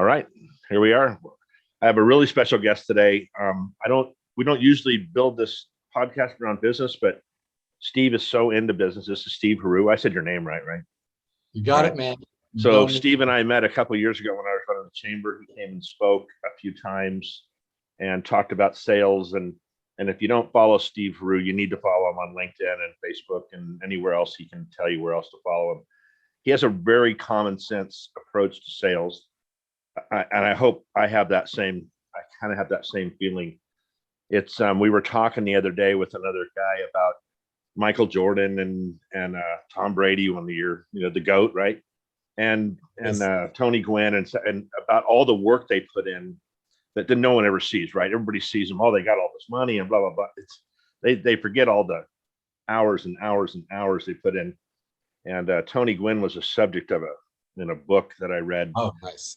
All right, here we are. I have a really special guest today. We don't usually build this podcast around business, but Steve is so into business. This is Steve Heroux. I said your name right, right? You got it, man. So Steve and I met a couple of years ago when I was running the chamber. He came and spoke a few times and talked about sales. And if you don't follow Steve Heroux, you need to follow him on LinkedIn and Facebook and anywhere else he can tell you where else to follow him. He has a very common sense approach to sales. And I hope I have that same, I kind of have that same feeling. We were talking the other day with another guy about Michael Jordan and Tom Brady one year, the GOAT, right? And Tony Gwynn and about all the work they put in that no one ever sees, right? Everybody sees them. Oh, they got all this money and blah, blah, blah. They forget all the hours and hours and hours they put in. And Tony Gwynn was a subject of in a book that I read. Oh, nice.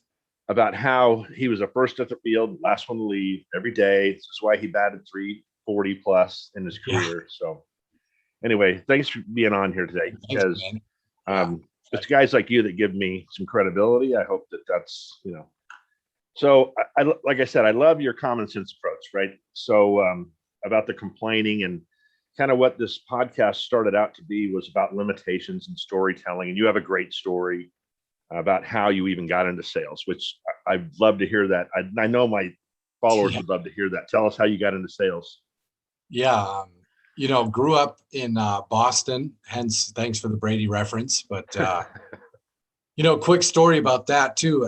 About how he was the first at the field, last one to leave every day. This is why he batted 340 plus in his career. Yeah. So anyway, thanks for being on here today, because it's guys like you that give me some credibility. I hope that's, so I like I said, I love your common sense approach, right? So about the complaining, and kind of what this podcast started out to be was about limitations and storytelling. And you have a great story about how you even got into sales, which I'd love to hear that. I know my followers would love to hear that. Tell us how you got into sales. Yeah. Grew up in Boston, hence thanks for the Brady reference. But, quick story about that too.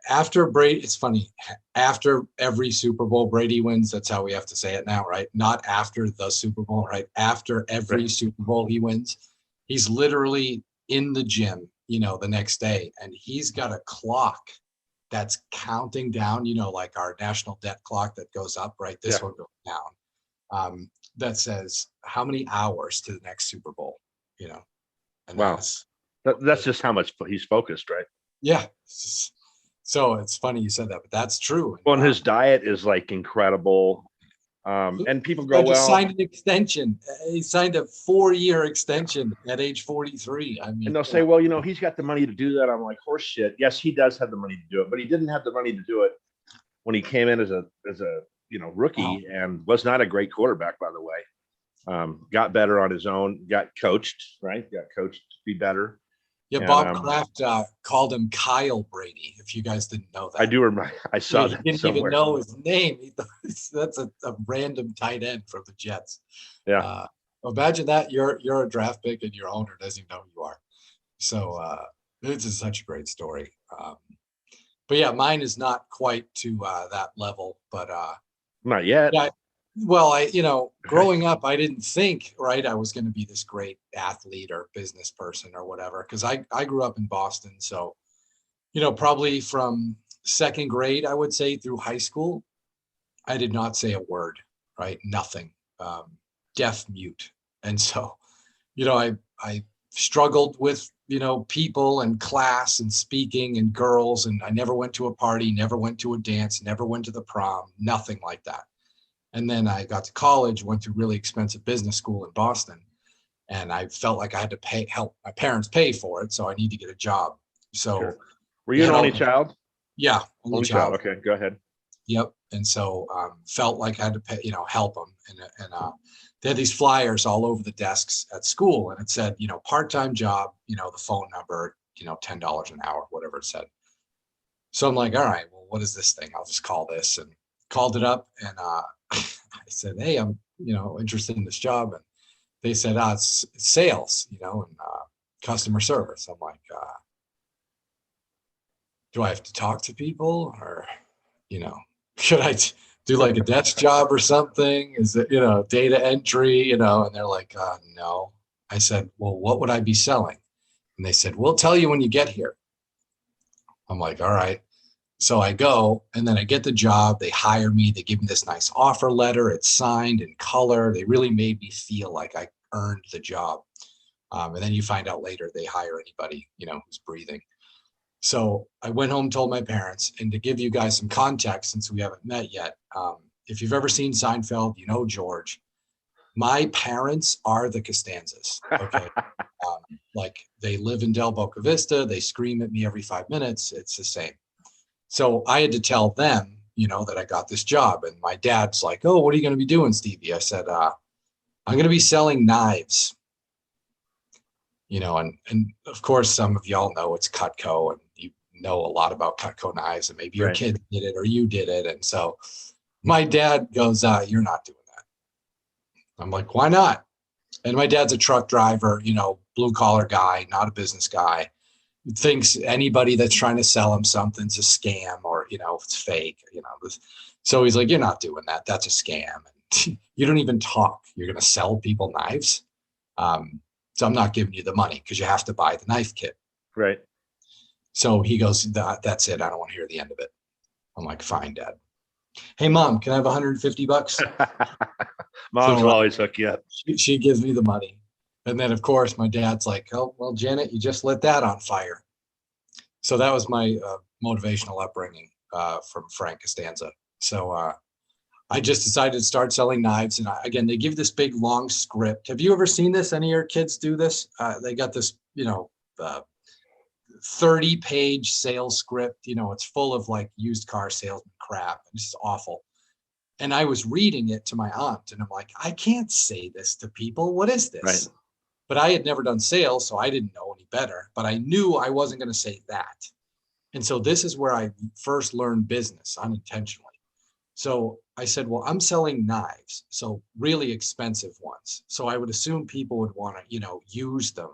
After Brady, it's funny, after every Super Bowl Brady wins, that's how we have to say it now, right? Not after the Super Bowl, right? After every Super Bowl he wins, he's literally in the gym, the next day, and he's got a clock that's counting down, like our national debt clock that goes up, right? This one goes down. That says how many hours to the next Super Bowl, And wow. That's just how much he's focused, right? Yeah. So it's funny you said that, but that's true. Well, and his diet is like incredible. And people go, signed an extension. He signed a 4-year extension at age 43. I mean, and they'll say, well, he's got the money to do that. I'm like, horse shit. Yes, he does have the money to do it, but he didn't have the money to do it when he came in as a rookie, and was not a great quarterback, by the way. Got better on his own, got coached to be better. Yeah, and Bob Kraft called him Kyle Brady, if you guys didn't know that. I do remember. I saw that. He didn't even know his name. That's a random tight end from the Jets. Yeah. Imagine that you're a draft pick and your owner doesn't even know who you are. So this is such a great story. But yeah, mine is not quite to that level, but not yet. Yeah, well, growing up, I didn't think, right, I was going to be this great athlete or business person or whatever, because I grew up in Boston. So, probably from second grade, I would say, through high school, I did not say a word, right? Nothing, deaf mute. And so, I struggled with, people and class and speaking and girls. And I never went to a party, never went to a dance, never went to the prom, nothing like that. And then I got to college, went to really expensive business school in Boston, and I felt like I had to help my parents pay for it. So I need to get a job. So sure. Were you an only child? Yeah. Only child. Okay, go ahead. Yep. And so felt like I had to pay, help them. And they had these flyers all over the desks at school, and it said, part-time job, the phone number, $10 an hour, whatever it said. So I'm like, all right, well, what is this thing? I'll just call this, and called it up, and I said, hey, I'm, interested in this job. And they said, it's sales, and customer service. I'm like, do I have to talk to people, or, should I do like a desk job or something? Is it, data entry, and they're like, no. I said, well, what would I be selling? And they said, we'll tell you when you get here. I'm like, all right. So I go, and then I get the job. They hire me. They give me this nice offer letter. It's signed in color. They really made me feel like I earned the job. And then you find out later they hire anybody, who's breathing. So I went home, told my parents, and to give you guys some context, since we haven't met yet, if you've ever seen Seinfeld, George. My parents are the Costanzas. Okay. Like they live in Del Boca Vista. They scream at me every 5 minutes. It's the same. So I had to tell them, that I got this job. And my dad's like, "Oh, what are you going to be doing, Stevie?" I said, "I'm going to be selling knives." And of course, some of y'all know it's Cutco, and you know a lot about Cutco knives, and maybe your Right. kid did it or you did it. And so my dad goes, "You're not doing that." I'm like, "Why not?" And my dad's a truck driver, blue collar guy, not a business guy. Thinks anybody that's trying to sell him something's a scam, or it's fake. So he's like, "You're not doing that. That's a scam. You don't even talk. You're going to sell people knives. So I'm not giving you the money because you have to buy the knife kit." Right. So he goes, "That's it. I don't want to hear the end of it." I'm like, "Fine, Dad. Hey, Mom, can I have 150 bucks?" Moms So will always hook you up. she gives me the money. And then, of course, my dad's like, "Oh, well, Janet, you just lit that on fire." So that was my motivational upbringing from Frank Costanza. So I just decided to start selling knives. And again, they give this big long script. Have you ever seen this? Any of your kids do this? They got this, 30-page sales script. It's full of like used car salesman crap. It's just awful. And I was reading it to my aunt, and I'm like, "I can't say this to people. What is Right. this?" But I had never done sales, so I didn't know any better. But I knew I wasn't going to say that. And so this is where I first learned business unintentionally. So I said, "Well, I'm selling knives, so really expensive ones. So I would assume people would want to, use them."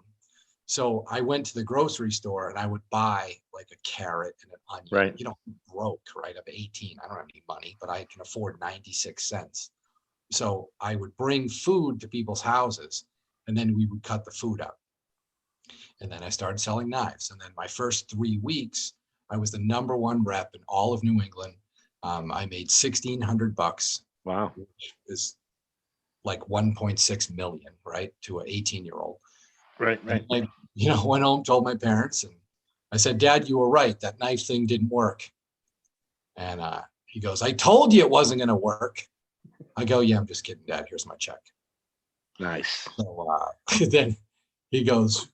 So I went to the grocery store and I would buy like a carrot and an onion. Right. I'm broke, right? I'm 18. I don't have any money, but I can afford 96 cents. So I would bring food to people's houses, and then we would cut the food up. And then I started selling knives. And then my first 3 weeks, I was the number one rep in all of New England. I made $1,600, Wow. which is like 1.6 million, right, to an 18-year-old. Right. And Right. I, went home, told my parents, and I said, "Dad, you were right. That knife thing didn't work." And he goes, "I told you it wasn't going to work." I go, "Yeah, I'm just kidding, Dad. Here's my check." Nice. So then he goes,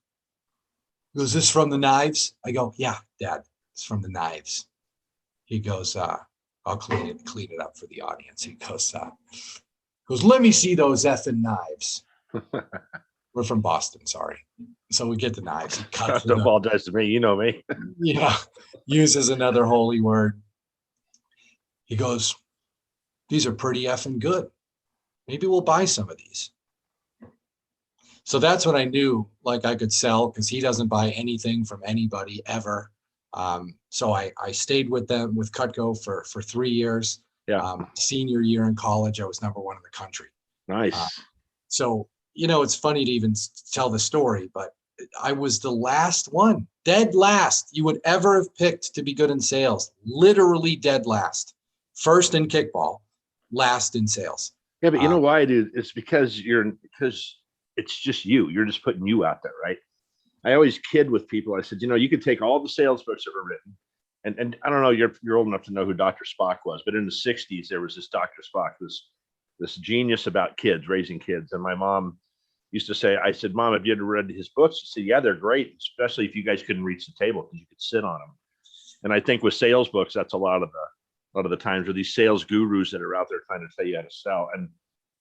"This from the knives?" I go, "Yeah, Dad, it's from the knives." He goes, "I'll clean it up for the audience." He goes, "Let me see those effing knives." We're from Boston, sorry. So we get the knives. He cuts Don't it up, apologize to me. You know me. uses another holy word. He goes, "These are pretty effing good. Maybe we'll buy some of these." So that's when I knew like I could sell, because he doesn't buy anything from anybody ever. So I stayed with them with Cutco for 3 years. Yeah. Senior year in college, I was number one in the country. Nice. So, it's funny to even tell the story, but I was the last one, dead last you would ever have picked to be good in sales. Literally dead last. First in kickball, last in sales. Yeah, but you know why, dude? It's because it's just you. You're just putting you out there, right? I always kid with people. I said, you could take all the sales books that were written, and I don't know, you're old enough to know who Dr. Spock was, but in the '60s there was this Dr. Spock, this genius about kids, raising kids, and my mom used to say, I said, "Mom, have you ever read his books?" She said, "Yeah, they're great, especially if you guys couldn't reach the table because you could sit on them." And I think with sales books, that's a lot of the times where these sales gurus that are out there trying to tell you how to sell. And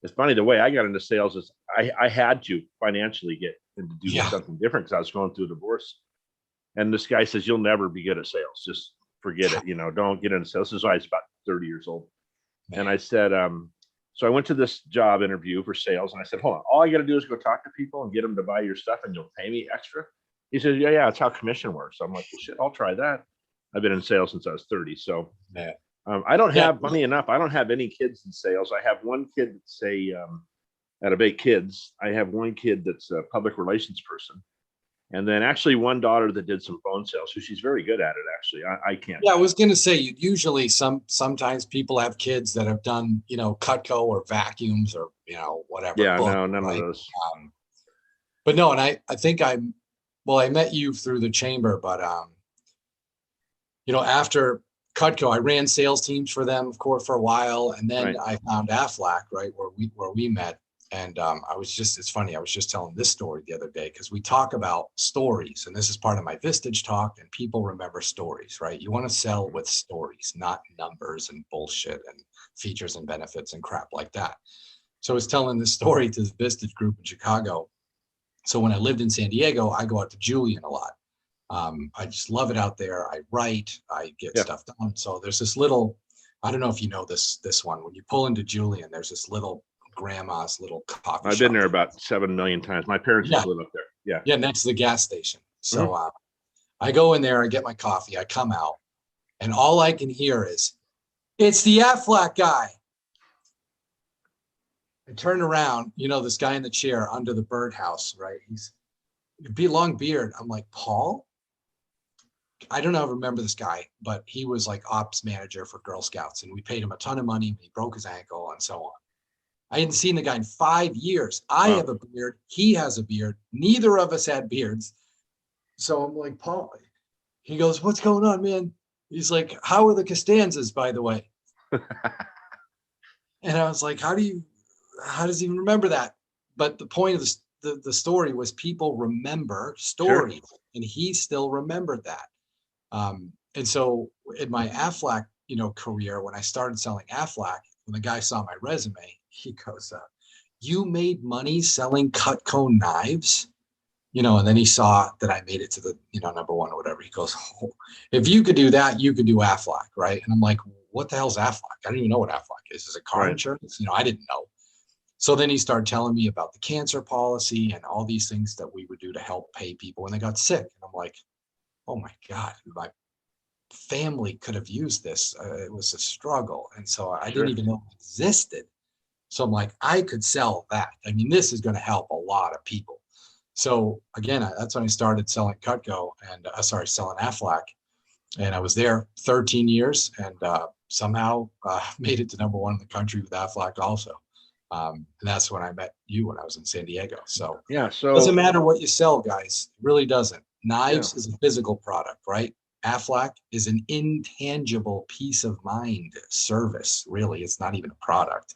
it's funny, the way I got into sales is I had to financially get into doing something different because I was going through a divorce. And this guy says, "You'll never be good at sales. Just forget it. Don't get into sales." This is why I was about 30 years old. And I said, so I went to this job interview for sales, and I said, "Hold on, all I got to do is go talk to people and get them to buy your stuff, and you'll pay me extra." He said, "Yeah, that's how commission works." I'm like, "Well, shit, I'll try that." I've been in sales since I was 30. So I don't have, funny enough, I don't have any kids in sales. I have one kid that's out of 8 kids. I have one kid that's a public relations person. And then actually one daughter that did some phone sales, so she's very good at it. Actually, I can't. Yeah, I was going to say, usually sometimes people have kids that have done, Cutco or vacuums or, whatever. Yeah, book, no, none right? of those. But no, and I think I met you through the chamber, but, after Cutco, I ran sales teams for them, of course, for a while. And then Right. I found Aflac, right, where we met. And it's funny, I was just telling this story the other day because we talk about stories, and this is part of my Vistage talk, and people remember stories, right? You want to sell with stories, not numbers and bullshit and features and benefits and crap like that. So I was telling this story to the Vistage group in Chicago. So when I lived in San Diego, I go out to Julian a lot. I just love it out there. I write, I get Yeah. stuff done. So there's this little, I don't know if you know this one. When you pull into Julian, there's this little grandma's little coffee I've shop. been there about 7 million times. My parents used to live up there. Yeah. Yeah, next to the gas station. So I go in there, I get my coffee, I come out, and all I can hear is, "It's the Aflac guy." I turn around, this guy in the chair under the birdhouse, right? He's long beard. I'm like, Paul? I don't know, I remember this guy, but he was like ops manager for Girl Scouts, and we paid him a ton of money when he broke his ankle and so on. I hadn't seen the guy in 5 years. I have a beard. He has a beard. Neither of us had beards. So I'm like, Paul, he goes, "What's going on, man?" He's like, "How are the Costanzas, by the way?" And I was like, how does he even remember that? But the point of the story was people remember stories, and he still remembered that. And so in my Aflac, career, when I started selling Aflac, when the guy saw my resume, he goes, "You made money selling Cutco knives?" And then he saw that I made it to the, number one or whatever. He goes, "Oh, if you could do that, you could do Aflac," right? And I'm like, "What the hell's Aflac? I don't even know what Aflac is. Is it car insurance?" I didn't know. So then he started telling me about the cancer policy and all these things that we would do to help pay people when they got sick. And I'm like, oh my God, my family could have used this. It was a struggle. And so I didn't even know it existed. So I'm like, I could sell that. I mean, this is going to help a lot of people. So again, that's when I started selling Cutco and selling Aflac. And I was there 13 years and somehow made it to number one in the country with Aflac also. And that's when I met you when I was in San Diego. So yeah, it doesn't matter what you sell, guys. It really doesn't. Knives is a physical product, right? Aflac is an intangible peace of mind service. Really, it's not even a product.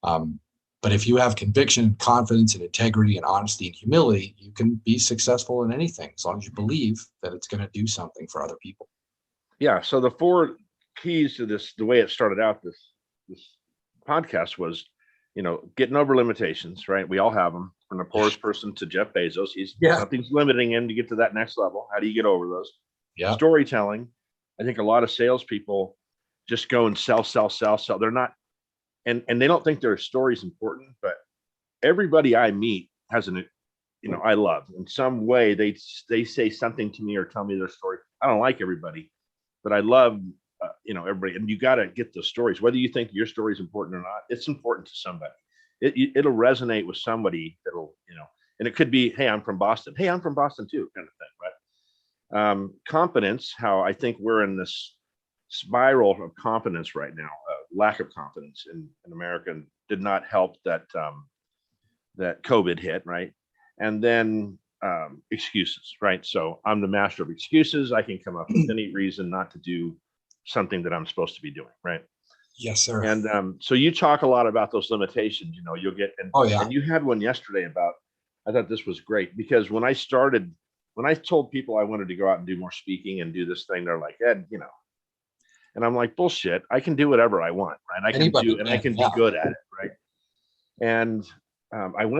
But if you have conviction, confidence, and integrity, and honesty and humility, you can be successful in anything as long as you believe that it's going to do something for other people. Yeah. So the 4 keys to this, the way it started out, this podcast was, getting over limitations, right? We all have them, from the poorest person to Jeff Bezos. Something's limiting him to get to that next level. How do you get over those? Yeah. Storytelling. I think a lot of salespeople just go and sell. They're not, and they don't think their story's important, but everybody I meet has I love in some way. They say something to me or tell me their story. I don't like everybody, but I love, everybody. And you got to get the stories, whether you think your story is important or not. It's important to somebody. It'll resonate with somebody that'll, and it could be, "Hey, I'm from Boston. Hey, I'm from Boston too," kind of thing, right? Confidence, how I think we're in this spiral of confidence right now. Lack of confidence in America did not help that that COVID hit, right? And then excuses, right? So I'm the master of excuses. I can come up with any reason not to do something that I'm supposed to be doing, right? Yes, sir. And so you talk a lot about those limitations. You'll get, and you had one yesterday about, I thought this was great, because when I told people I wanted to go out and do more speaking and do this thing, they're like, "Ed, and I'm like, bullshit. I can do whatever I want, right? I can be good at it, right? And I've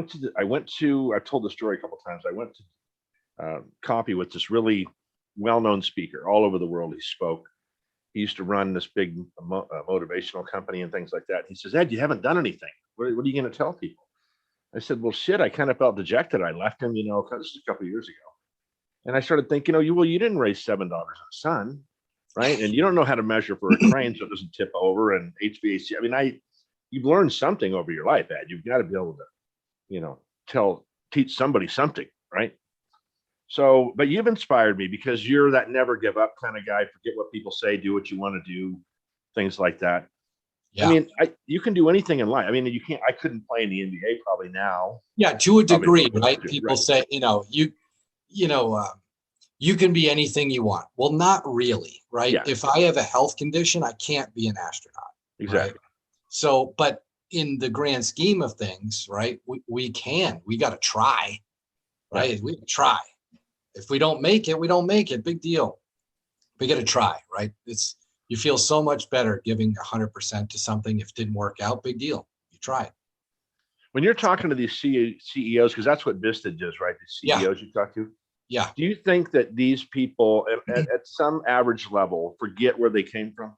told the story a couple of times. I went to coffee with this really well-known speaker all over the world. He spoke. He used to run this big motivational company and things like that. He says, "Ed, you haven't done anything. What are you going to tell people?" I said, "Well, shit, I kind of felt dejected. I left him, this is a couple of years ago." And I started thinking, you didn't raise $7 in the sun, right? And you don't know how to measure for a crane so it doesn't tip over, and HVAC. I mean, you've learned something over your life, Ed. You've got to be able to, teach somebody something, right? So, but you've inspired me because you're that never give up kind of guy. Forget what people say, do what you want to do, things like that. Yeah. I mean, you can do anything in life. I mean, I couldn't play in the NBA probably now. Yeah, to a degree, right? People say, you can be anything you want. Well, not really, right? Yeah. If I have a health condition, I can't be an astronaut. Exactly. Right? So, but in the grand scheme of things, right? We got to try, right? Yeah. We try. If we don't make it, we don't make it. Big deal. We got to try, right? You feel so much better giving 100% to something. If it didn't work out, big deal. You tried. When you're talking to these CEOs, because that's what Vistage is, right? The Yeah. CEOs you talk to. Yeah. Do you think that these people at some average level forget where they came from?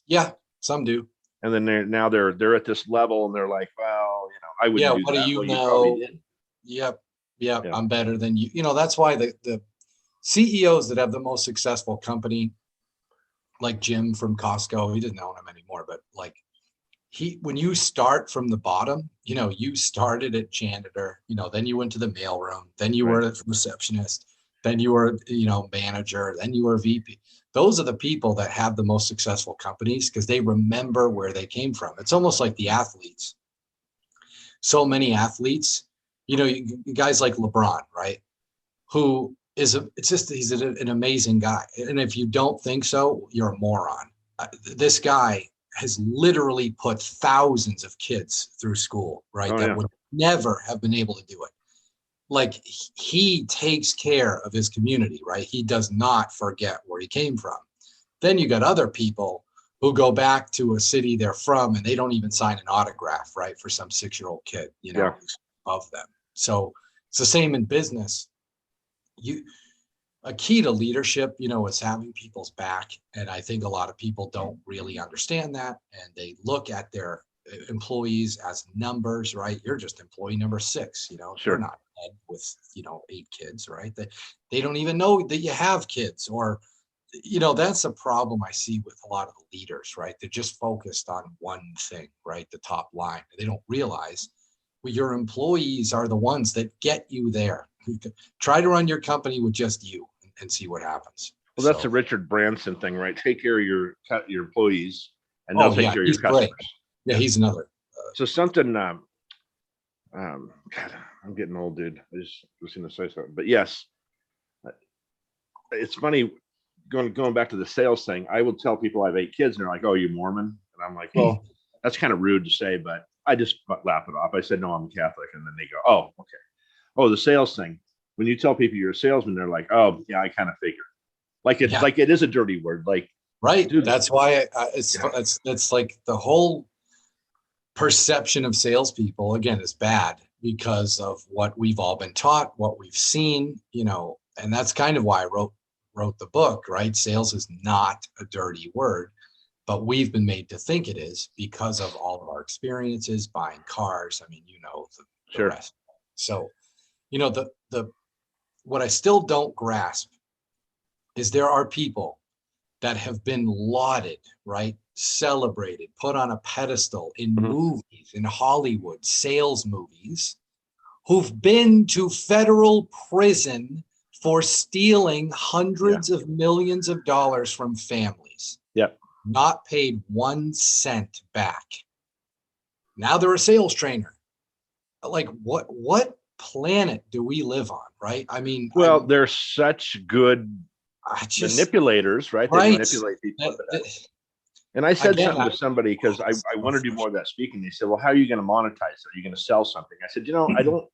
Yeah. Some do. And then they're at this level and they're like, well, I wouldn't Yeah. do What that. do you Well, you probably know? did. Yep. Yep. Yeah. I'm better than you. That's why the CEOs that have the most successful company, like Jim from Costco, he doesn't own them anymore, but like when you start from the bottom, you started at janitor, then you went to the mailroom, then you were a receptionist, then you were, manager, then you were VP. Those are the people that have the most successful companies because they remember where they came from. It's almost like the athletes. So many athletes, guys like LeBron, right? Who he's an amazing guy. And if you don't think so, you're a moron. This guy has literally put thousands of kids through school, right? That would never have been able to do it. Like he takes care of his community, right? He does not forget where he came from. Then you got other people who go back to a city they're from and they don't even sign an autograph, right? For some 6-year-old kid, who's above them. So it's the same in business. A key to leadership, is having people's back. And I think a lot of people don't really understand that. And they look at their employees as numbers, right? You're just employee number 6, You're not head with, 8 kids, right? They don't even know that you have kids or, that's a problem I see with a lot of the leaders, right? They're just focused on one thing, right? The top line. They don't realize your employees are the ones that get you there. Try to run your company with just you and see what happens. Well, that's a Richard Branson thing, right? Take care of your employees and they'll take care of your customers. Great. Yeah, he's another. So something, God, I'm getting old, dude. I just was going to say something, but yes, it's funny going back to the sales thing. I will tell people I have 8 kids and they're like, oh, you Mormon? And I'm like, well, that's kind of rude to say, but I just laugh it off. I said, no, I'm Catholic. And then they go, oh, okay. Oh, the sales thing. When you tell people you're a salesman, they're like, oh, yeah, I kind of figured. Like it is a dirty word. Like, right. Dude, that's why it's like the whole perception of salespeople, again, is bad because of what we've all been taught, what we've seen, and that's kind of why I wrote the book, right? Sales is not a dirty word, but we've been made to think it is because of all of our experiences buying cars. I mean, the rest. So, what I still don't grasp is there are people that have been lauded, right? Celebrated, put on a pedestal in movies, in Hollywood, sales movies, who've been to federal prison for stealing hundreds of millions of dollars from families. Yep. Not paid 1 cent back. Now they're a sales trainer. Like what planet do we live on, right? I mean, well, they're such good manipulators, right? They manipulate people. And I said something to somebody because I want to do more of that speaking. They said, well, how are you going to monetize it? Are you going to sell something? I said, I don't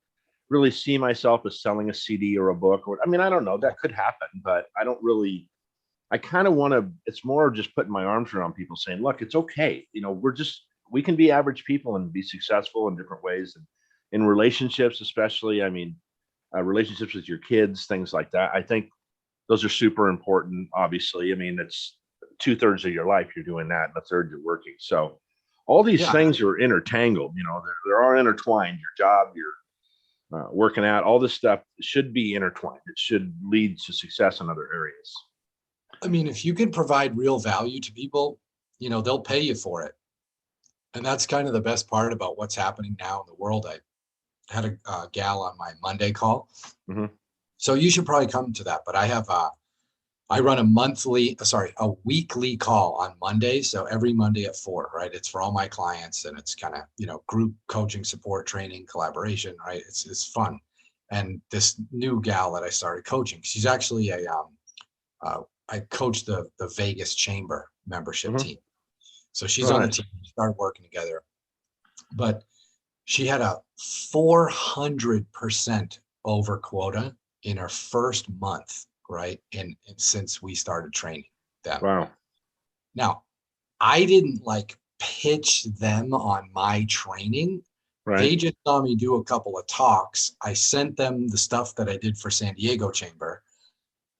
really see myself as selling a CD or a book. I don't know. That could happen, but I don't really. I kind of want to. It's more just putting my arms around people, saying, look, it's okay. We can be average people and be successful in different ways, and in relationships, especially. I mean, relationships with your kids, things like that. I think those are super important. Obviously, I mean, it's 2/3 of your life you're doing that, and 1/3 you're working. So all these things are intertangled. They're all intertwined. Your job, your working out, all this stuff should be intertwined. It should lead to success in other areas. I mean, if you can provide real value to people, they'll pay you for it. And that's kind of the best part about what's happening now in the world. I had a gal on my Monday call. So you should probably come to that. But I run a weekly call on Mondays. So every Monday at 4, right? It's for all my clients and it's kind of, group coaching, support, training, collaboration, right? It's fun. And this new gal that I started coaching, she's actually I coach the Vegas Chamber membership team. So she's on the team. We started working together. but she had a 400% over quota in her first month, right? And since we started training them. Wow. Now, I didn't like pitch them on my training. Right. They just saw me do a couple of talks. I sent them the stuff that I did for San Diego Chamber.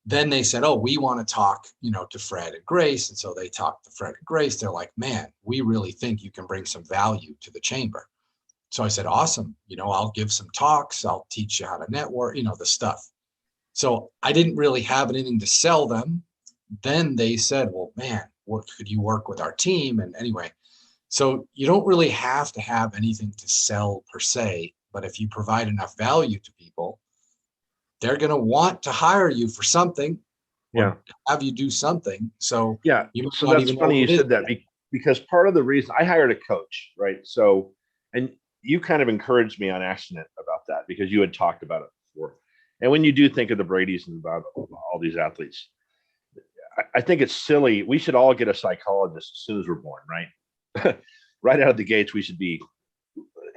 Then they said, oh, we want to talk, to Fred and Grace. And so they talked to Fred and Grace. They're like, man, we really think you can bring some value to the chamber. So I said, awesome. I'll give some talks. I'll teach you how to network, the stuff. So I didn't really have anything to sell them. Then they said, well, man, what could you work with our team? And anyway, so you don't really have to have anything to sell per se, but if you provide enough value to people, they're going to want to hire you for something. Yeah. Have you do something. So yeah. you So that's funny you said that, because part of the reason I hired a coach, right? So, and you kind of encouraged me on accident about that because you had talked about it before. And when you do think of the Brady's and about all these athletes, I think it's silly. We should all get a psychologist as soon as we're born, right? Right out of the gates, we should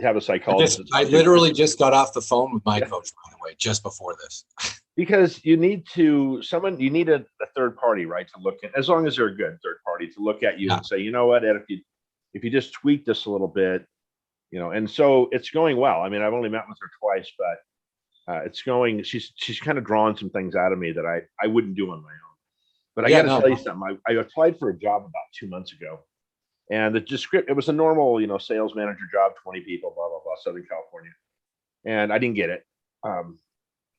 have a psychologist. I literally just got off the phone with my coach, by the way, just before this. Because you need a third party, right? To look at, as long as they're a good third party, to look at you and say, you know what, Ed, if you just tweak this a little bit, and so it's going well. I mean, I've only met with her twice, but it's going, she's kind of drawn some things out of me that I wouldn't do on my own. But I got to tell you something. I applied for a job about 2 months ago, and it was a normal, sales manager job, 20 people, blah, blah, blah, Southern California. And I didn't get it.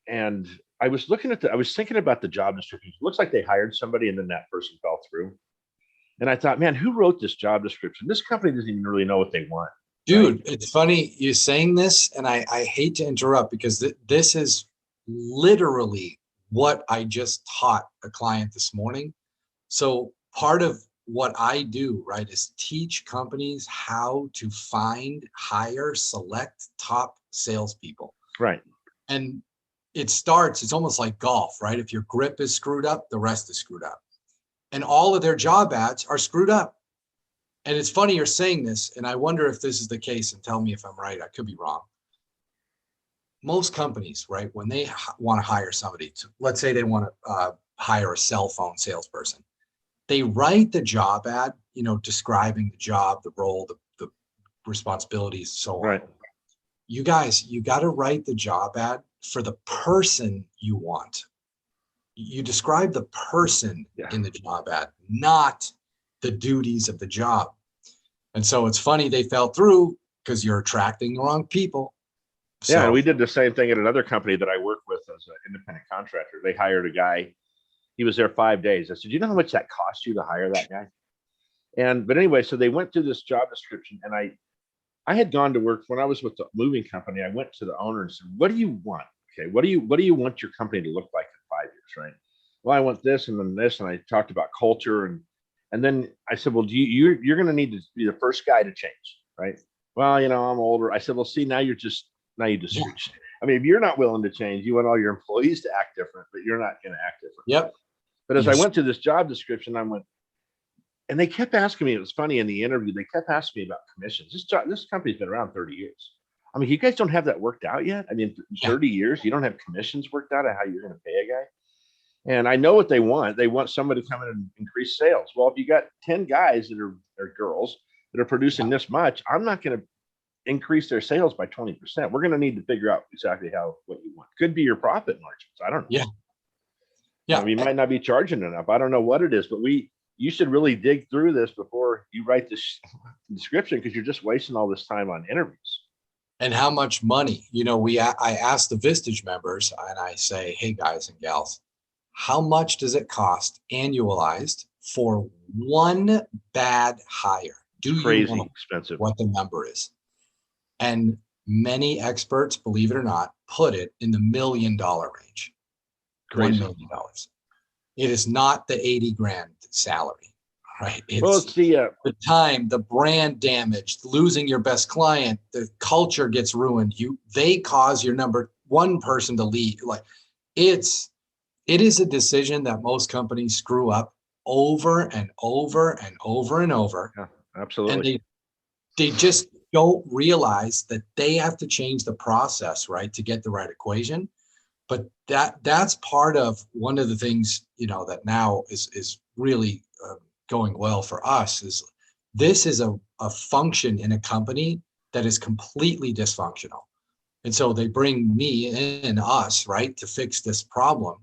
And I was thinking about the job description. It looks like they hired somebody and then that person fell through. And I thought, man, who wrote this job description? This company doesn't even really know what they want. Dude, right? It's funny you saying this, and I hate to interrupt because this is literally what I just taught a client this morning. So part of what I do, right, is teach companies how to find, hire, select top salespeople. Right. And it's almost like golf, right? If your grip is screwed up, the rest is screwed up. And all of their job ads are screwed up. And it's funny you're saying this, and I wonder if this is the case, and tell me if I'm right. I could be wrong. Most companies, right, when they want to hire somebody, let's say they want to hire a cell phone salesperson, they write the job ad, describing the job, the role, the responsibilities, so on. Right. You guys, you got to write the job ad for the person you want. You describe the person in the job ad, not the duties of the job. And so it's funny they fell through because you're attracting the wrong people. Yeah, and we did the same thing at another company that I work with as an independent contractor. They hired a guy. He was there 5 days. I said, you know how much that cost you to hire that guy? But anyway, so they went through this job description, and I had gone to work when I was with the moving company. I went to the owner and said, what do you want? Okay, what do you want your company to look like in 5 years, right? Well, I want this and then this, and I talked about culture, and then I said, well, you're going to need to be the first guy to change, right? Well, I'm older. I said, well, see, now you just switched. I mean, if you're not willing to change, you want all your employees to act different, but you're not going to act different. Yep. But as I went to this job description, I went, and they kept asking me, it was funny in the interview, they kept asking me about commissions. This company's been around 30 years. I mean, you guys don't have that worked out yet? I mean, 30 years, you don't have commissions worked out on how you're going to pay a guy? And I know what they want. They want somebody to come in and increase sales. Well, if you got 10 guys that are girls that are producing this much, I'm not going to increase their sales by 20%. We're going to need to figure out exactly what you want. Could be your profit margins. I don't know. Yeah. We might not be charging enough. I don't know what it is, but you should really dig through this before you write this description, because you're just wasting all this time on interviews. And how much money? I asked the Vistage members, and I say, hey guys and gals, how much does it cost annualized for one bad hire? Crazy expensive. What the number is? And many experts, believe it or not, put it in the $1 million range. Crazy. $1 million. It is not the 80 grand salary, right? It's the time, the brand damage, losing your best client, the culture gets ruined. They cause your number one person to leave. It is a decision that most companies screw up over and over and over and over. Yeah, absolutely. And they just don't realize that they have to change the process, right, to get the right equation. But that's part of one of the things, that now is really going well for us is this is a function in a company that is completely dysfunctional. And so they bring me in, us, right, to fix this problem.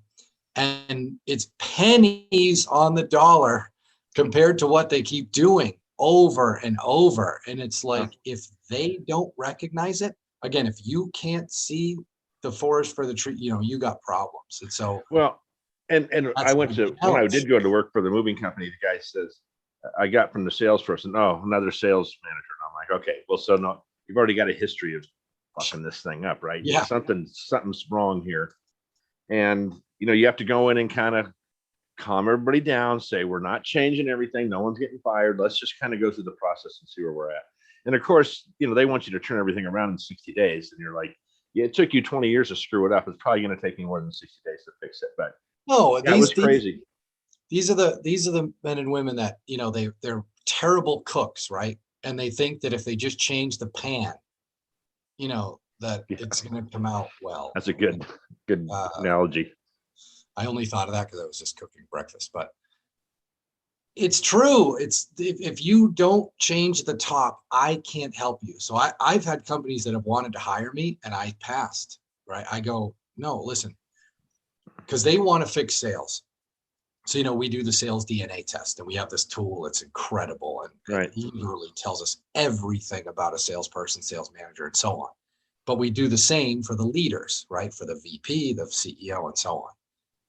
And it's pennies on the dollar compared to what they keep doing over and over. And it's like, if they don't recognize it, again, if you can't see the forest for the tree, you got problems. And so, well, and I that's went to, when I did go to work for the moving company, the guy says, I got from the salesperson, oh, another sales manager. And I'm like, okay, well, so no, you've already got a history of fucking this thing up, right? Yeah. Something's wrong here. And, you have to go in and kind of calm everybody down, say, we're not changing everything. No one's getting fired. Let's just kind of go through the process and see where we're at. And of course, they want you to turn everything around in 60 days. And you're like, yeah, it took you 20 years to screw it up. It's probably going to take me more than 60 days to fix it. But no, yeah, it was crazy. These are the men and women that, they're terrible cooks, right? And they think that if they just change the pan, that it's going to come out well. That's a good analogy. I only thought of that because I was just cooking breakfast, but it's true. It's if you don't change the top, I can't help you. So I've had companies that have wanted to hire me and I passed, right? I go, no, listen, because they want to fix sales. So, we do the sales DNA test and we have this tool. It's incredible. And right. It literally tells us everything about a salesperson, sales manager, and so on. But we do the same for the leaders, right? For the VP, the CEO, and so on.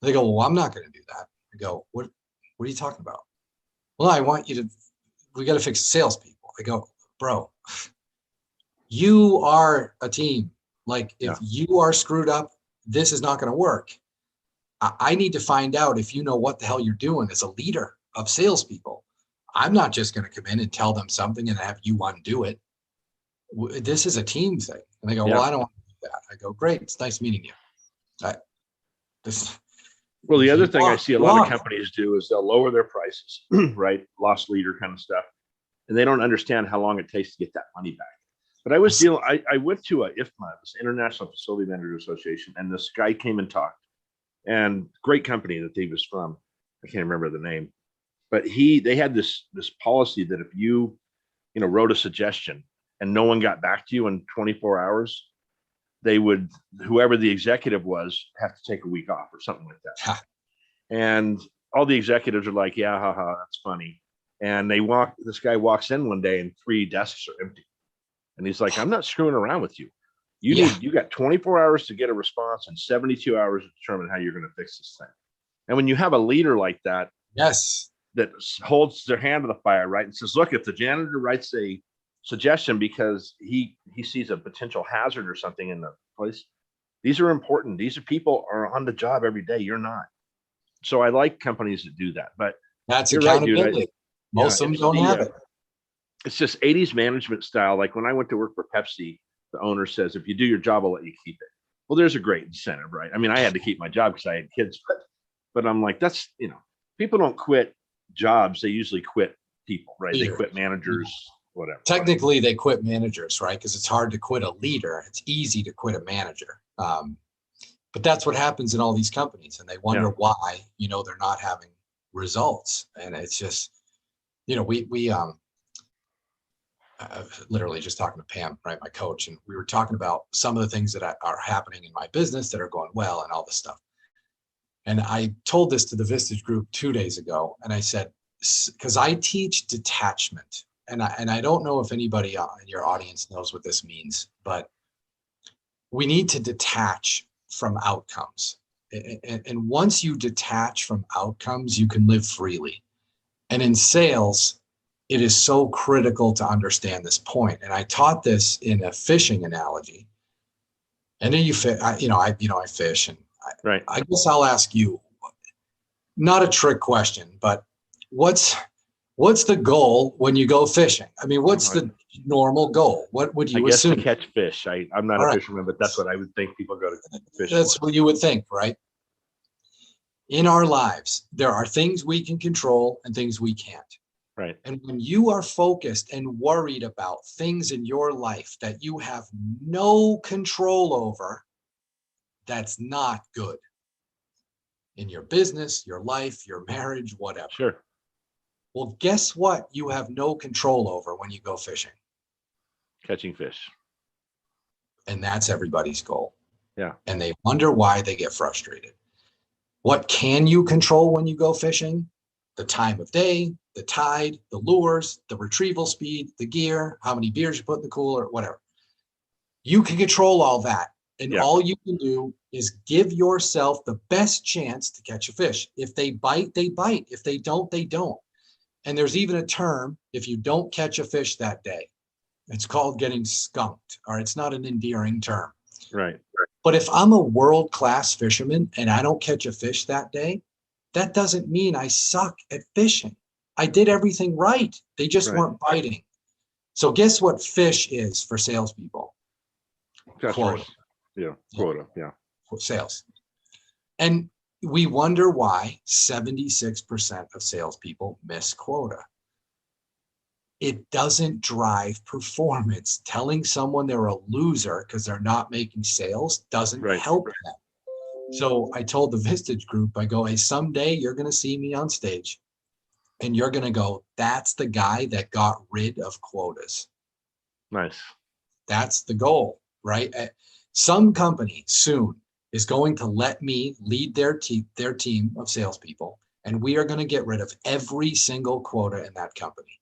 They go, well, I'm not going to do that. I go, what are you talking about? Well, I want you to, we got to fix the salespeople. I go, bro, you are a team. Like if you are screwed up, this is not going to work. I need to find out if you know what the hell you're doing as a leader of salespeople. I'm not just going to come in and tell them something and have you undo it. This is a team thing. And they go, well, I don't want to do that. I go, great. It's nice meeting you. Well, the other thing I see a lot of companies do is they'll lower their prices, right? Lost leader kind of stuff. And they don't understand how long it takes to get that money back. But I was I went to a IFMA, this International Facility Manager Association, and this guy came and talked. And great company that he was from. I can't remember the name. But they had this policy that if you wrote a suggestion and no one got back to you in 24 hours, they would, whoever the executive was, have to take a week off or something like that. And all the executives are like, yeah, haha, that's funny. And this guy walks in one day and 3 desks are empty. And he's like, I'm not screwing around with you. You got 24 hours to get a response and 72 hours to determine how you're going to fix this thing. And when you have a leader like that, that holds their hand to the fire, right, and says, look, if the janitor writes a suggestion because he sees a potential hazard or something in the place, these are important. These are people are on the job every day. You're not. So I like companies that do that. But that's accountability. Right, most of them don't have it. It's just 80s management style. Like when I went to work for Pepsi, the owner says, if you do your job, I'll let you keep it. Well, there's a great incentive, right? I mean, I had to keep my job because I had kids, but I'm like, that's, people don't quit jobs. They usually quit people, right? Leaders. They quit managers, whatever. Technically, they quit managers, right? Because it's hard to quit a leader. It's easy to quit a manager. But that's what happens in all these companies. And they wonder why, they're not having results. And it's just, we literally just talking to Pam, right, my coach, and we were talking about some of the things that are happening in my business that are going well and all this stuff. And I told this to the Vistage group 2 days ago, and I said, because I teach detachment, and I don't know if anybody in your audience knows what this means, but we need to detach from outcomes. And once you detach from outcomes, you can live freely. And in sales, it is so critical to understand this point. And I taught this in a fishing analogy. And then I fish, and I guess I'll ask you, not a trick question, but what's the goal when you go fishing? I mean, what's the normal goal? What would you assume? To catch fish. I'm not a fisherman, but that's what I would think people go to fish. That's what you would think, right? In our lives, there are things we can control and things we can't. Right. And when you are focused and worried about things in your life that you have no control over, that's not good in your business, your life, your marriage, whatever. Sure. Well, guess what? You have no control over when you go fishing. Catching fish. And that's everybody's goal. Yeah. And they wonder why they get frustrated. What can you control when you go fishing? The time of day, the tide, the lures, the retrieval speed, the gear, how many beers you put in the cooler, whatever. You can control all that. And Yeah. all you can do is give yourself the best chance to catch a fish. If they bite, they bite. If they don't, they don't. And there's even a term, if you don't catch a fish that day, it's called getting skunked, or it's not an endearing term. Right. But if I'm a world-class fisherman and I don't catch a fish that day, that doesn't mean I suck at fishing. I did everything right. They just Right. weren't biting. So guess what fish is for salespeople? Customers. Quota. Yeah. Quota. Yeah. Sales. And we wonder why 76% of salespeople miss quota. It doesn't drive performance. Telling someone they're a loser because they're not making sales doesn't Right. help them. So I told the Vistage group, I go, hey, someday you're going to see me on stage and you're going to go, that's the guy that got rid of quotas. Nice. That's the goal, right? Some company soon is going to let me lead their team of salespeople, and we are going to get rid of every single quota in that company.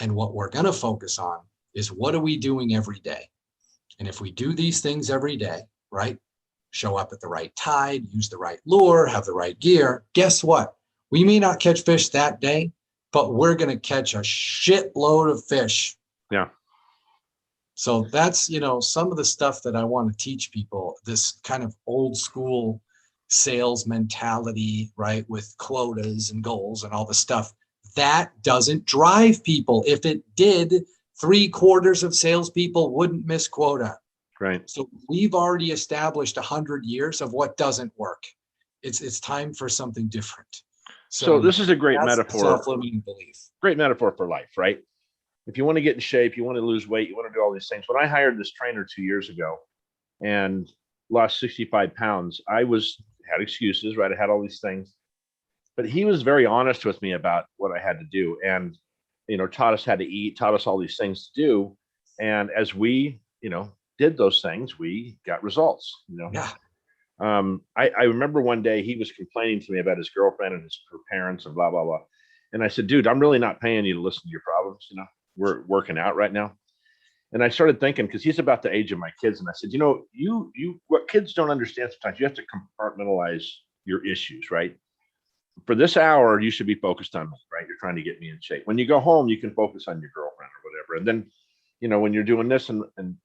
And what we're going to focus on is what are we doing every day? And if we do these things every day, right? Show up at the right tide, use the right lure, have the right gear. Guess what? We may not catch fish that day, but we're going to catch a shitload of fish. Yeah. So that's, some of the stuff that I want to teach people, this kind of old school sales mentality, right? With quotas and goals and all the stuff that doesn't drive people. If it did, 3/4 of salespeople wouldn't miss quota. Right. So we've already established 100 years of what doesn't work. It's time for something different. So this is a great that's metaphor. Self-limiting belief. Great metaphor for life, right? If you want to get in shape, you want to lose weight, you want to do all these things. When I hired this trainer 2 years ago and lost 65 pounds, I had excuses, right? I had all these things, but he was very honest with me about what I had to do, and taught us how to eat, taught us all these things to do. And as we, did those things, we got results. Yeah. I remember one day he was complaining to me about his girlfriend and her parents and blah blah blah, and I said, "Dude, I'm really not paying you to listen to your problems. We're working out right now." And I started thinking, because he's about the age of my kids, and I said, you what kids don't understand sometimes, you have to compartmentalize your issues, right? For this hour, you should be focused on me, right? You're trying to get me in shape. When you go home, you can focus on your girlfriend or whatever. And then, when you're doing this, and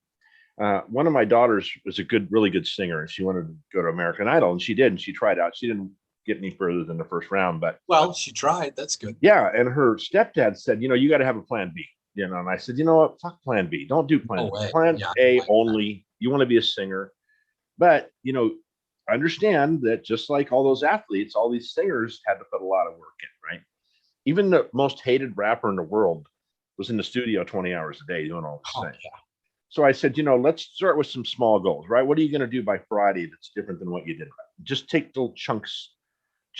one of my daughters was really good singer, and she wanted to go to American Idol, and she did, and she tried out. She didn't get any further than the first round, but well, she tried. That's good. yeah. And her stepdad said, you got to have a plan B. And I said, you know what? Fuck plan B. Don't do plan B. Plan A only. You want to be a singer, but understand that just like all those athletes, all these singers had to put a lot of work in, right? Even the most hated rapper in the world was in the studio 20 hours a day doing all this things. Yeah. So I said, let's start with some small goals, right? What are you going to do by Friday that's different than what you did? Just take little chunks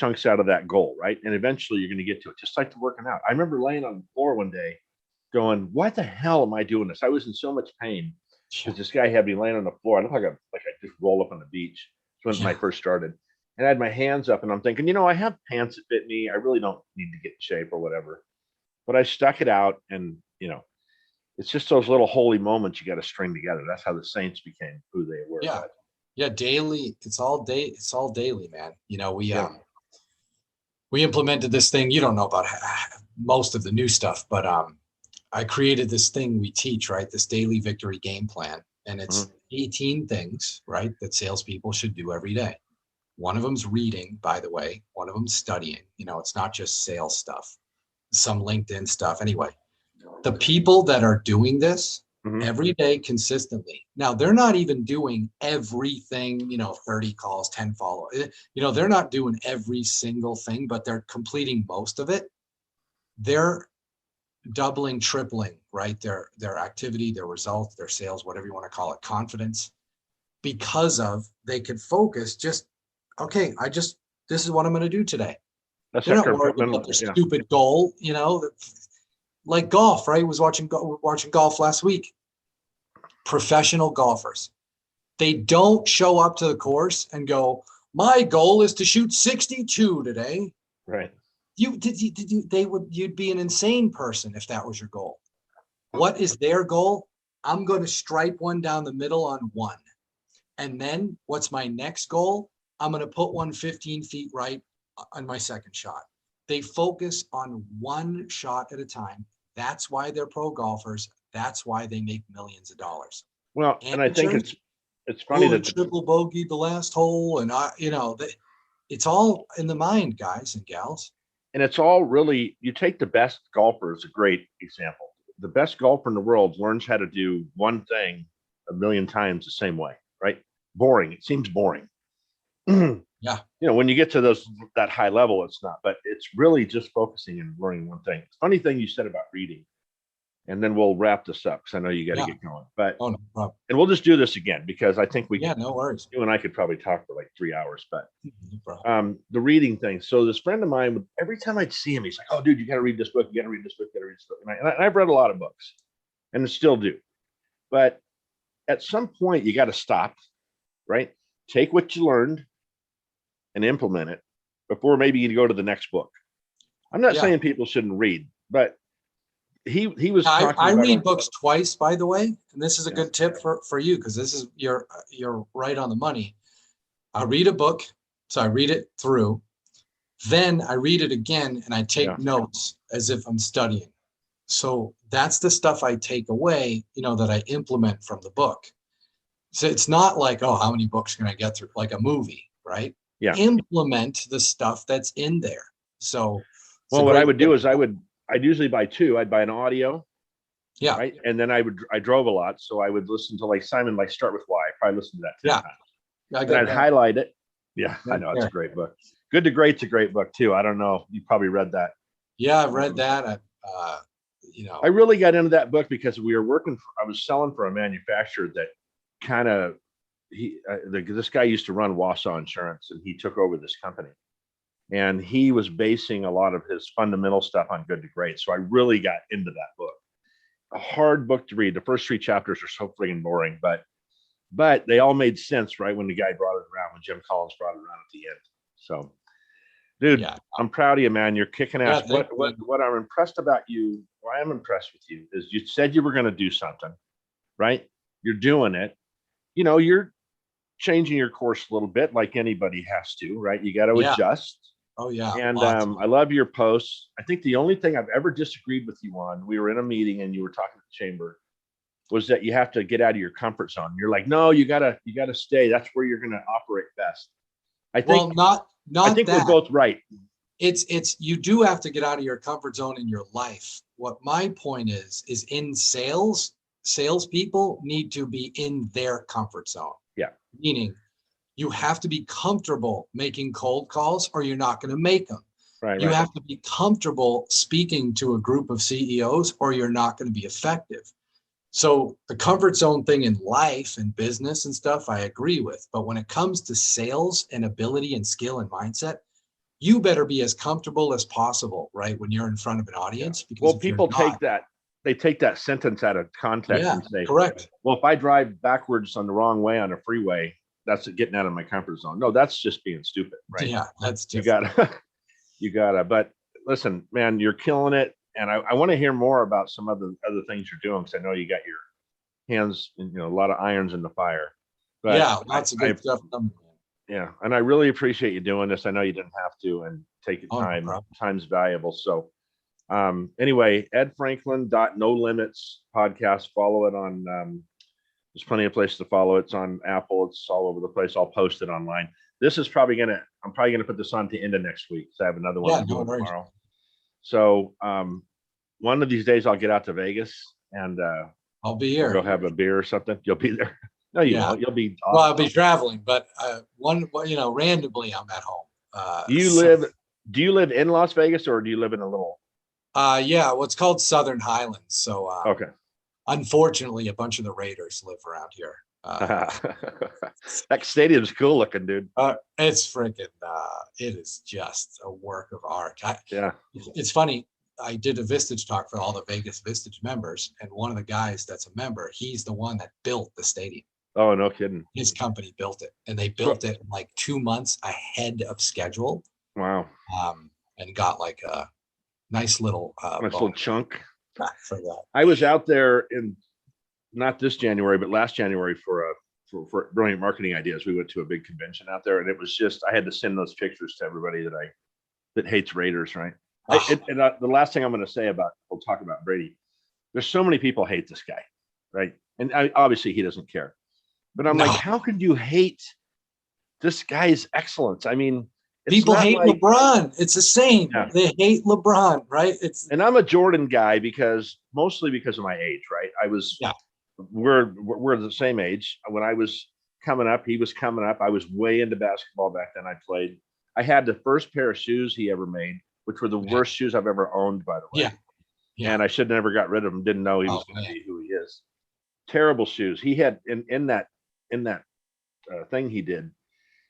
out of that goal, right? And eventually you're going to get to it, just like the working out. I remember laying on the floor one day going, what the hell am I doing this? I was in so much pain because this guy had me laying on the floor. I looked like I just rolled up on the beach. When I first started, and I had my hands up, and I'm thinking, I have pants that fit me. I really don't need to get in shape or whatever. But I stuck it out, and it's just those little holy moments you got to string together. That's how the Saints became who they were. Yeah, yeah. Daily, it's all daily, man. We implemented this thing. You don't know about most of the new stuff, but I created this thing we teach, right? This daily victory game plan. And it's 18 things, right, that salespeople should do every day. One of them's reading, by the way. One of them's studying. It's not just sales stuff, some LinkedIn stuff. Anyway, the people that are doing this every day consistently. Now, they're not even doing everything, 30 calls, 10 follow. They're not doing every single thing, but they're completing most of it. They're doubling, tripling, right? Their activity, their results, their sales, whatever you want to call it, confidence, because of they could focus just, okay, this is what I'm going to do today. That's They're not Hector worried Pittman. about their Yeah. stupid goal, like golf, right? Was watching golf last week. Professional golfers. They don't show up to the course and go, my goal is to shoot 62 today. Right. You'd be an insane person if that was your goal. What is their goal? I'm going to stripe one down the middle on one. And then what's my next goal? I'm going to put one 15 feet right on my second shot. They focus on one shot at a time. That's why they're pro golfers. That's why they make millions of dollars. Well, and I think it's funny that triple bogeyed the last hole, and it's all in the mind, guys and gals. And it's all really, you take the best golfer as a great example. The best golfer in the world learns how to do one thing a million times the same way, right? Boring. It seems boring. Yeah. When you get to that high level, it's not, but it's really just focusing and learning one thing. Funny thing you said about reading, and then we'll wrap this up because I know you got to get going, but, no problem. And we'll just do this again because I think no worries. You and I could probably talk for like 3 hours, but no the reading thing. So this friend of mine, every time I'd see him, he's like, oh dude, you got to read this book. You got to read this book. You got to read this book. And I've read a lot of books and still do, but at some point you got to stop, right? Take what you learned and implement it before maybe you go to the next book. I'm not saying people shouldn't read, but he was talking I read books twice, by the way, and this is a good tip for you because this is you're right on the money. I read a book, so I read it through, then I read it again and I take notes as if I'm studying. So that's the stuff I take away, that I implement from the book. So it's not like, oh, how many books can I get through? Like a movie, right? Yeah. Implement the stuff that's in there. So, well, what I would do is I'd usually buy two. I'd buy an audio. Yeah. Right. And then I drove a lot. So I would listen to like Simon, like Start With Why. I probably listened to that 10 times. And I'd highlight it. Yeah, I know. It's a great book. Good to Great's a great book too. I don't know. You probably read that. Yeah, I've read that. I really got into that book because I was selling for a manufacturer that kind of, this guy used to run Wausau Insurance and he took over this company. And he was basing a lot of his fundamental stuff on Good to Great. So I really got into that book. A hard book to read. The first 3 chapters are so friggin' boring, but they all made sense right when the guy brought it around, when Jim Collins brought it around at the end. So, dude, I'm proud of you, man. You're kicking ass. What I'm impressed about you, why I'm impressed with you, is you said you were going to do something, right? You're doing it. You're changing your course a little bit, like anybody has to, right? You got to adjust. Oh yeah. And I love your posts. I think the only thing I've ever disagreed with you on, we were in a meeting and you were talking to the chamber, was that you have to get out of your comfort zone. You're like, no, you gotta stay. That's where you're gonna operate best. I think we're both right. It's you do have to get out of your comfort zone in your life. What my point is in salespeople need to be in their comfort zone. Yeah. Meaning you have to be comfortable making cold calls or you're not going to make them. Right. You have to be comfortable speaking to a group of CEOs or you're not going to be effective. So the comfort zone thing in life and business and stuff, I agree with. But when it comes to sales and ability and skill and mindset, you better be as comfortable as possible, right? When you're in front of an audience. Because people take that sentence out of context and say, correct. Well, if I drive backwards on the wrong way on a freeway, that's getting out of my comfort zone. No, that's just being stupid, right? Yeah, that's different. You gotta, but listen, man, you're killing it. And I want to hear more about some other things you're doing, because I know you got your hands, a lot of irons in the fire. But lots of good stuff coming. Yeah, and I really appreciate you doing this. I know you didn't have to, and take your time. Time's valuable. So anyway, edfranklin.nolimits podcast. Follow it on, there's plenty of places to follow. It's on Apple. It's all over the place. I'll post it online. This is I'm probably going to put this on to the end of next week. So I have another one tomorrow. So one of these days I'll get out to Vegas and I'll be here. Go have a beer or something. You'll be there. No, you won't. You'll be. Well, I'll be traveling, but randomly I'm at home. Do you live in Las Vegas or do you live in a little Yeah, what's called Southern Highlands. So Okay. unfortunately, a bunch of the Raiders live around here. That stadium's cool looking, dude. It's freaking, it is just a work of art. Yeah. It's funny. I did a Vistage talk for all the Vegas Vistage members, and one of the guys that's a member, he's the one that built the stadium. Oh, no kidding. His company built it, and they built it like 2 months ahead of schedule. Wow. And got like a nice little chunk for that. I was out there in not this January, but last January for brilliant marketing ideas. We went to a big convention out there, and it was just I had to send those pictures to everybody that hates Raiders, right? The last thing I'm going to say we'll talk about Brady. There's so many people hate this guy, right? And obviously he doesn't care. But I'm like, how could you hate this guy's excellence? I mean, people hate LeBron. It's the same. Yeah. They hate LeBron, right? And I'm a Jordan guy mostly because of my age, right? We're the same age. When I was coming up, he was coming up. I was way into basketball back then. I played. I had the first pair of shoes he ever made, which were the worst shoes I've ever owned, by the way. Yeah. And I should have never got rid of them. Didn't know he was going to be who he is. Terrible shoes. He had in that thing he did.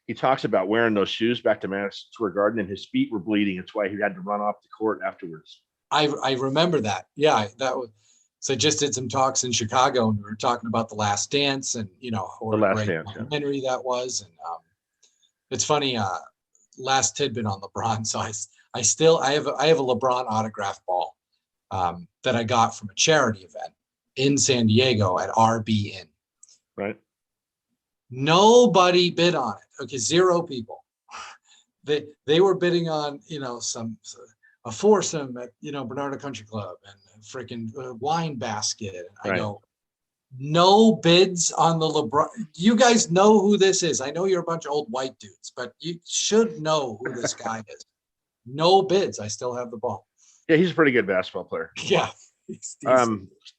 He talks about wearing those shoes back to Madison Square Garden, and his feet were bleeding. That's why he had to run off the court afterwards. I remember that. Yeah, that was. So I just did some talks in Chicago, and we were talking about The Last Dance, and what a great documentary that was. And it's funny. Last tidbit on LeBron. So I have a LeBron autograph ball that I got from a charity event in San Diego at RB Inn. Right. Nobody bid on it. Okay, 0 people. They were bidding on a foursome at Bernardo Country Club and a freaking wine basket. And I go, no bids on the LeBron. You guys know who this is. I know you're a bunch of old white dudes, but you should know who this guy is. No bids. I still have the ball. Yeah, he's a pretty good basketball player. Yeah.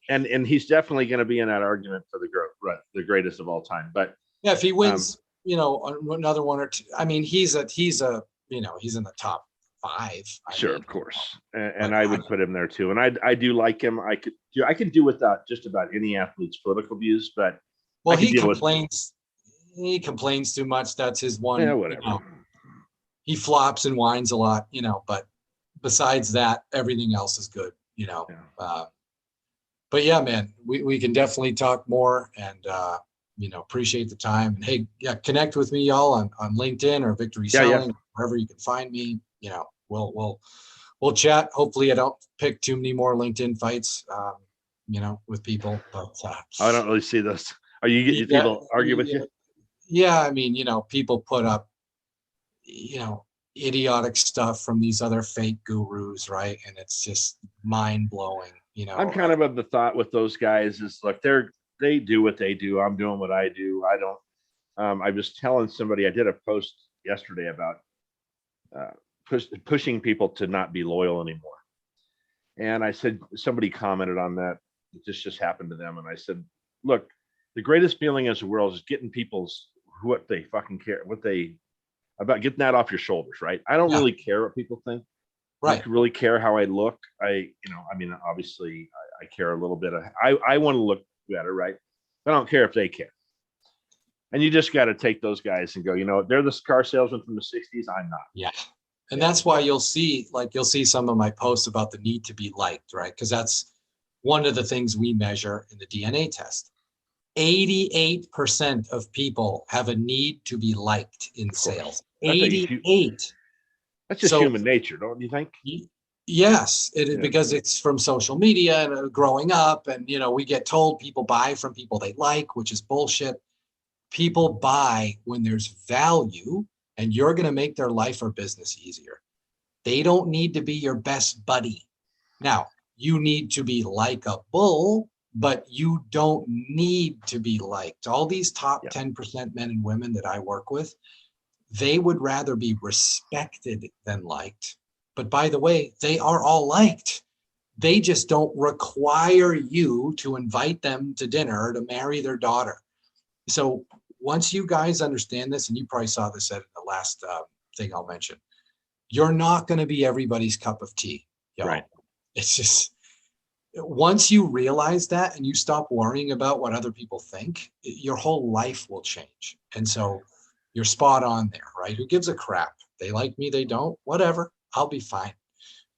And he's definitely going to be in that argument for the greatest of all time. But yeah, if he wins, another one or two. I mean, he's in the top 5. Sure, of course, and I would put him there too. And I do like him. I can do without just about any athlete's political views, but he complains. He complains too much. That's his one. Yeah, whatever. He flops and whines a lot, But besides that, everything else is good, Yeah. But yeah, man, we can definitely talk more, and appreciate the time. And hey, connect with me, y'all, on LinkedIn or Victory Selling, wherever you can find me. We'll chat. Hopefully I don't pick too many more LinkedIn fights, with people, but I don't really see those. Are you getting people argue with you? Yeah. I mean, people put up, idiotic stuff from these other fake gurus. Right. And it's just mind blowing, I'm kind of the thought with those guys is like, they do what they do. I'm doing what I do. I don't, I was telling somebody, I did a post yesterday about, pushing people to not be loyal anymore. And I said, somebody commented on that. It just happened to them. And I said, look, the greatest feeling in the world is getting people's what they fucking care, about getting that off your shoulders. Right. I don't really care what people think. Right. I don't really care how I look. Obviously I care a little bit. I want to look better. Right. I don't care if they care. And you just got to take those guys and go, they're the car salesman from the 60s. I'm not. Yeah. And that's why you'll see some of my posts about the need to be liked, right? Because that's one of the things we measure in the DNA test. 88% of people have a need to be liked in sales. 88. That's just human nature, don't you think? Yes, it is, because it's from social media and growing up, and we get told people buy from people they like, which is bullshit. People buy when there's value, and you're going to make their life or business easier. They don't need to be your best buddy. Now, you need to be likable, but you don't need to be liked. All these top 10% men and women that I work with, they would rather be respected than liked. But by the way, they are all liked. They just don't require you to invite them to dinner or to marry their daughter. So once you guys understand this, and you probably saw this at the last thing I'll mention, you're not going to be everybody's cup of tea. Right. It's just, once you realize that and you stop worrying about what other people think, your whole life will change. And so you're spot on there, right? Who gives a crap? They like me, they don't, whatever. I'll be fine.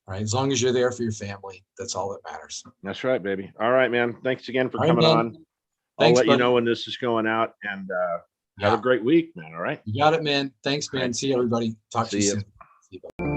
Right. As long as you're there for your family, that's all that matters. That's right, baby. All right, man. Thanks again for All right, coming man. on. I'll Thanks, let you buddy. know when this is going out, and have a Yeah, great week, man. All right. you got it, man. Thanks, All man. right. See you, everybody. Talk to you See you. soon. See you, bye.